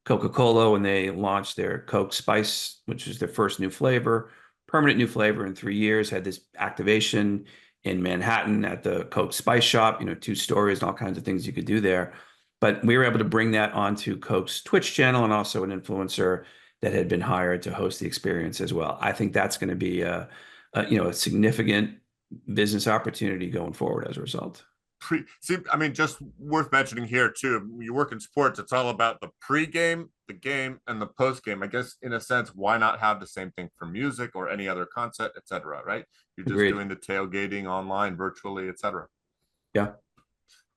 Coca-Cola when they launched their Coke Spice, which is their first new flavor, permanent new flavor in 3 years, had this activation in Manhattan at the Coke Spice shop, 2 stories and all kinds of things you could do there. But we were able to bring that onto Coke's Twitch channel and also an influencer that had been hired to host the experience as well. I think that's going to be a significant business opportunity going forward as a result. I mean, just worth mentioning here too. You work in sports; it's all about the pre-game, the game, and the post-game. I guess, in a sense, why not have the same thing for music or any other concept, etc. Right? You're just Agreed. doing the tailgating online, virtually, etc. Yeah.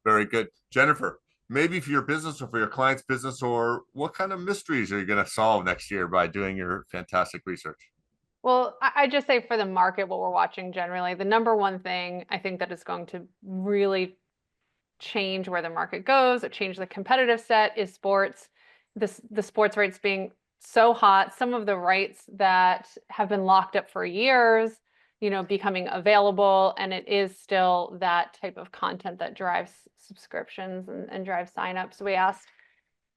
Very good, Jennifer. Maybe for your business or for your client's business, or what kind of mysteries are you going to solve next year by doing your fantastic research? Well, I just say for the market, what we're watching generally, the number one thing I think that is going to really change where the market goes, or change the competitive set, is sports. The sports rights being so hot, some of the rights that have been locked up for years, becoming available, and it is still that type of content that drives subscriptions and drives signups. We asked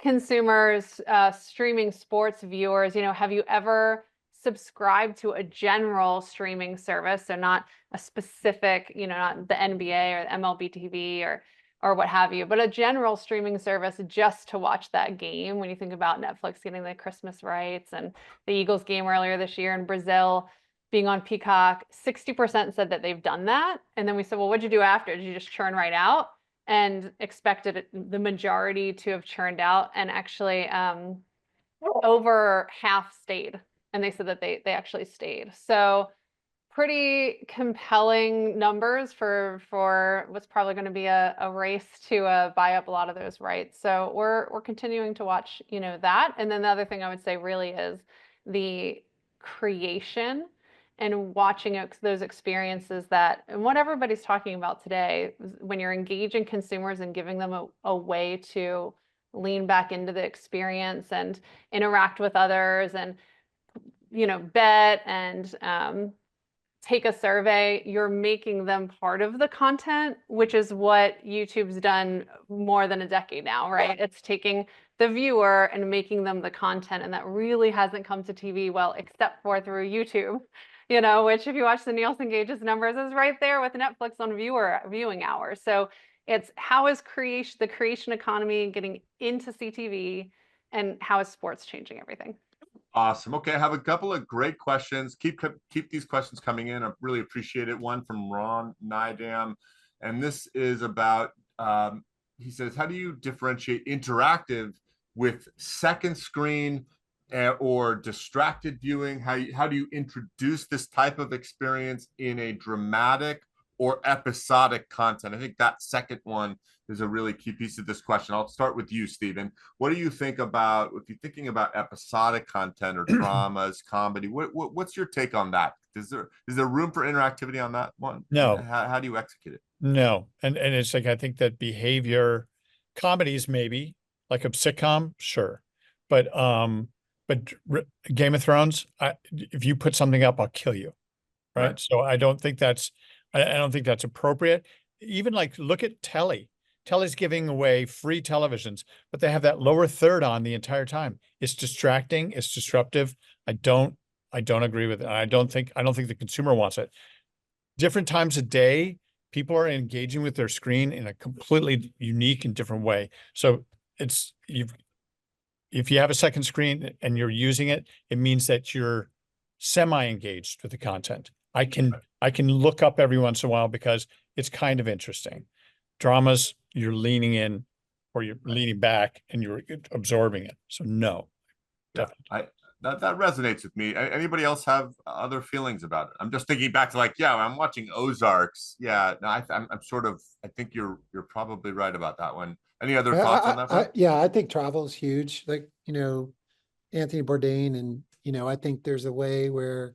consumers, streaming sports viewers, have you ever subscribe to a general streaming service, so not a specific, not the NBA or the MLB TV or what have you, but a general streaming service just to watch that game. When you think about Netflix getting the Christmas rights and the Eagles game earlier this year in Brazil being on Peacock, 60% said that they've done that. And then we said, well, what'd you do after? Did you just churn right out? And expected the majority to have churned out, and actually over half stayed. And they said that they actually stayed. So pretty compelling numbers for what's probably going to be a race to buy up a lot of those rights. So we're continuing to watch, that. And then the other thing I would say really is the creation and watching those experiences and what everybody's talking about today, when you're engaging consumers and giving them a way to lean back into the experience and interact with others and bet and take a survey, you're making them part of the content, which is what YouTube's done more than a decade now, right? It's taking the viewer and making them the content. And that really hasn't come to TV well, except for through YouTube, which if you watch the Nielsen gauges numbers is right there with Netflix on viewing hours. So it's how is the creation economy getting into CTV, and how is sports changing everything? Awesome. Okay, I have a couple of great questions. Keep these questions coming in. I really appreciate it. One from Ron Nidam, and this is about. He says, "How do you differentiate interactive with second screen or distracted viewing? How do you introduce this type of experience in a dramatic or episodic content?" I think that second one is a really key piece of this question. I'll start with you, Stephen. What do you think about, if you're thinking about episodic content or dramas, comedy, what's your take on that? Is there room for interactivity on that one? No. How do you execute it? No. And it's like, I think that behavior comedies, maybe like a sitcom, sure. But Game of Thrones, if you put something up, I'll kill you. Right. So I don't think that's appropriate. Even like, look at Telly. Telly's giving away free televisions, but they have that lower third on the entire time. It's distracting. It's disruptive. I don't agree with it. I don't think the consumer wants it. Different times of day, people are engaging with their screen in a completely unique and different way. So if you have a second screen and you're using it, it means that you're semi-engaged with the content. I can look up every once in a while because it's kind of interesting. Dramas, you're leaning in or you're leaning back and you're absorbing it. So no, definitely. That resonates with me. Anybody else have other feelings about it? I'm just thinking back to I'm watching Ozarks. Yeah, no, I think you're probably right about that one. Any other thoughts on that? I think travel is huge. Like, Anthony Bourdain, and, I think there's a way where,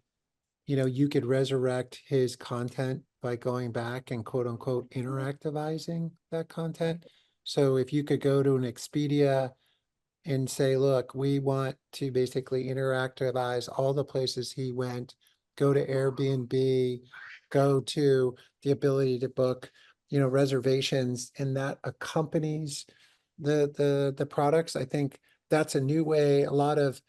you could resurrect his content by going back and quote unquote interactivizing that content. So if you could go to an Expedia and say, look, we want to basically interactivize all the places he went, go to Airbnb, go to the ability to book, reservations, and that accompanies the products. I think that's a new way. A lot of,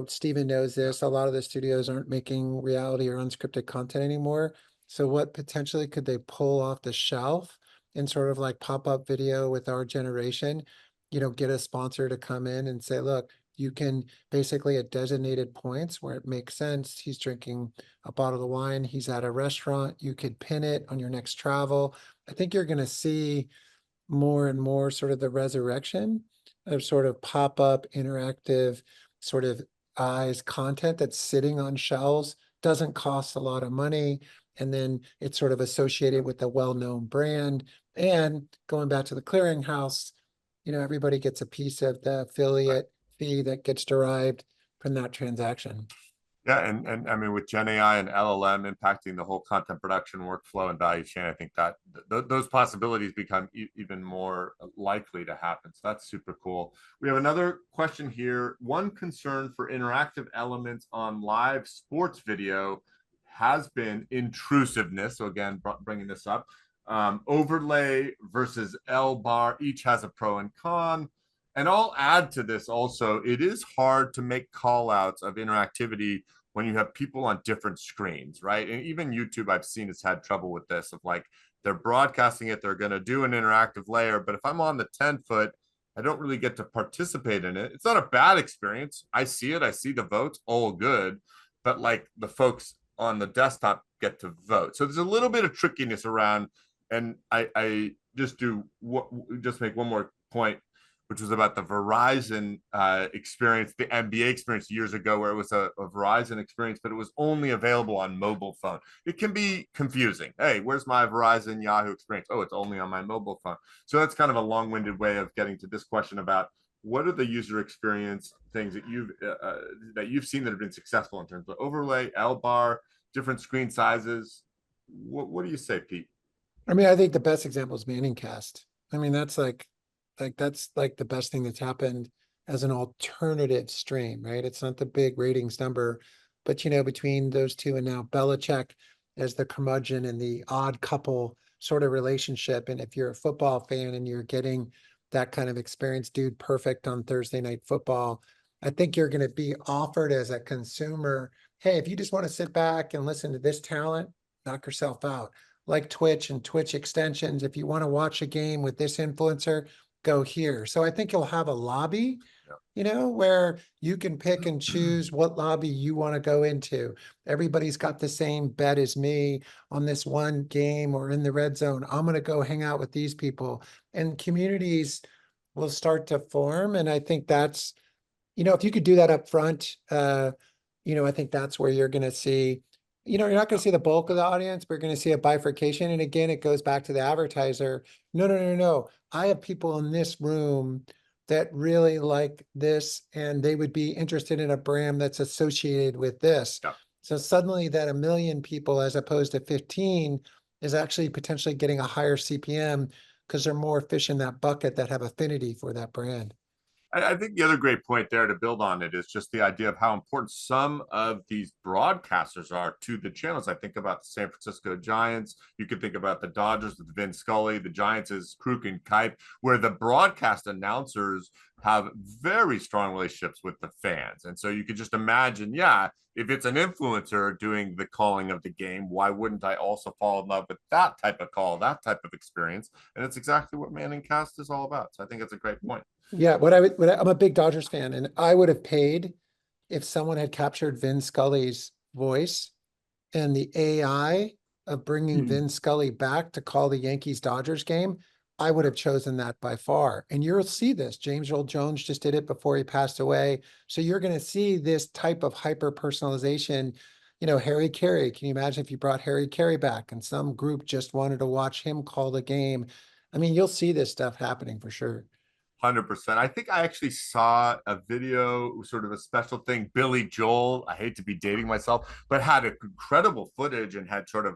Stephen knows this, a lot of the studios aren't making reality or unscripted content anymore. So what potentially could they pull off the shelf and sort of like pop-up video with our generation, get a sponsor to come in and say, look, you can basically at designated points where it makes sense. He's drinking a bottle of wine. He's at a restaurant. You could pin it on your next travel. I think you're going to see more and more sort of the resurrection of sort of pop-up interactive sort of eyes content that's sitting on shelves, doesn't cost a lot of money. And then it's sort of associated with a well-known brand. And going back to the clearinghouse, everybody gets a piece of the affiliate fee that gets derived from that transaction. Yeah, and I mean, with Gen AI and LLM impacting the whole content production workflow and value chain, I think that those possibilities become even more likely to happen. So that's super cool. We have another question here. One concern for interactive elements on live sports video has been intrusiveness. So again, bringing this up, overlay versus L bar, each has a pro and con. And I'll add to this also, it is hard to make call outs of interactivity when you have people on different screens, right? And even YouTube, I've seen, has had trouble with this of they're broadcasting it, they're going to do an interactive layer, but if I'm on the 10-foot, I don't really get to participate in it. It's not a bad experience. I see it, I see the votes, all good, but the folks on the desktop get to vote. So there's a little bit of trickiness around, and I just make one more point, which was about the Verizon experience, the NBA experience years ago, where it was a Verizon experience, but it was only available on mobile phone. It can be confusing. Hey, where's my Verizon Yahoo experience? Oh, it's only on my mobile phone. So that's kind of a long-winded way of getting to this question about what are the user experience things that you've seen that have been successful in terms of overlay, L bar, different screen sizes. What do you say, Pete? I mean, I think the best example is ManningCast. I mean, that's that's the best thing that's happened as an alternative stream, right? It's not the big ratings number, but between those two and now Belichick as the curmudgeon and the odd couple sort of relationship. And if you're a football fan and you're getting that kind of experience, Dude Perfect on Thursday Night Football. I think you're going to be offered as a consumer, hey, if you just want to sit back and listen to this talent, knock yourself out. Like Twitch and Twitch extensions, if you want to watch a game with this influencer, go here. So I think you'll have a lobby, where you can pick and choose what lobby you want to go into. Everybody's got the same bet as me on this one game or in the red zone. I'm going to go hang out with these people, and communities will start to form. And I think that's, if you could do that up front, I think that's where you're going to see, you're not going to see the bulk of the audience, but you're going to see a bifurcation. And again, it goes back to the advertiser. No. I have people in this room that really like this, and they would be interested in a brand that's associated with this. Yeah. So suddenly that 1 million people, as opposed to 15, is actually potentially getting a higher CPM because they're more fish in that bucket that have affinity for that brand. I think the other great point there to build on it is just the idea of how important some of these broadcasters are to the channels. I think about the San Francisco Giants. You could think about the Dodgers with Vin Scully. The Giants is Kruk and Kipe, where the broadcast announcers have very strong relationships with the fans. And so you could just imagine, if it's an influencer doing the calling of the game, why wouldn't I also fall in love with that type of call, that type of experience? And it's exactly what Manning Cast is all about. So I think it's a great point. Yeah, I'm a big Dodgers fan, and I would have paid if someone had captured Vin Scully's voice and the AI of bringing Vin Scully back to call the Yankees-Dodgers game. I would have chosen that by far. And you'll see this. James Earl Jones just did it before he passed away. So you're going to see this type of hyper personalization. Harry Carey, can you imagine if you brought Harry Carey back and some group just wanted to watch him call the game? I mean, you'll see this stuff happening for sure. 100%. I think I actually saw a video, sort of a special thing. Billy Joel, I hate to be dating myself, but had incredible footage and had sort of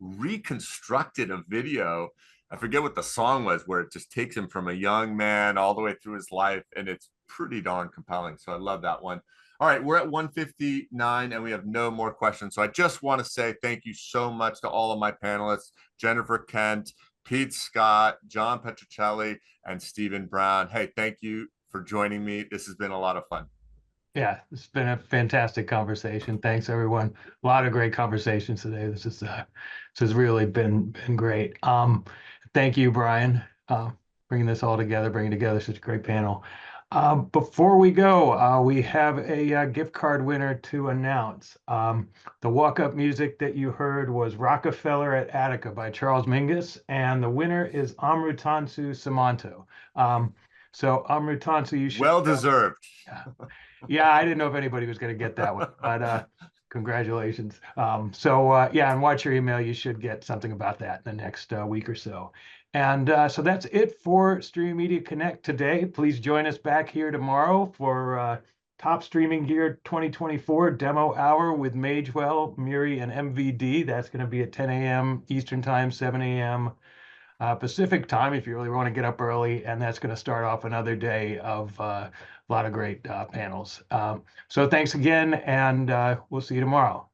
reconstructed a video. I forget what the song was, where it just takes him from a young man all the way through his life. And it's pretty darn compelling. So I love that one. All right, we're at 1:59 and we have no more questions. So I just want to say thank you so much to all of my panelists, Jennifer Kent, Pete Scott, John Petrocelli, and Stephen Brown. Hey, thank you for joining me. This has been a lot of fun. Yeah, it's been a fantastic conversation. Thanks, everyone. A lot of great conversations today. This has really been great. Thank you, Brian, bringing this all together, bringing together such a great panel. Before we go, we have a gift card winner to announce. The walk-up music that you heard was Rockefeller at Attica by Charles Mingus, and the winner is Amrutansu Samanto. So Amrutansu, you should— Well deserved. Yeah, I didn't know if anybody was going to get that one, but congratulations. And watch your email. You should get something about that in the next week or so. And so that's it for Streaming Media Connect today. Please join us back here tomorrow for Top Streaming Gear 2024 demo hour with Magewell, Muri, and MVD. That's going to be at 10 a.m. Eastern Time, 7 a.m. Pacific Time, if you really want to get up early. And that's going to start off another day of a lot of great panels. So thanks again, and we'll see you tomorrow.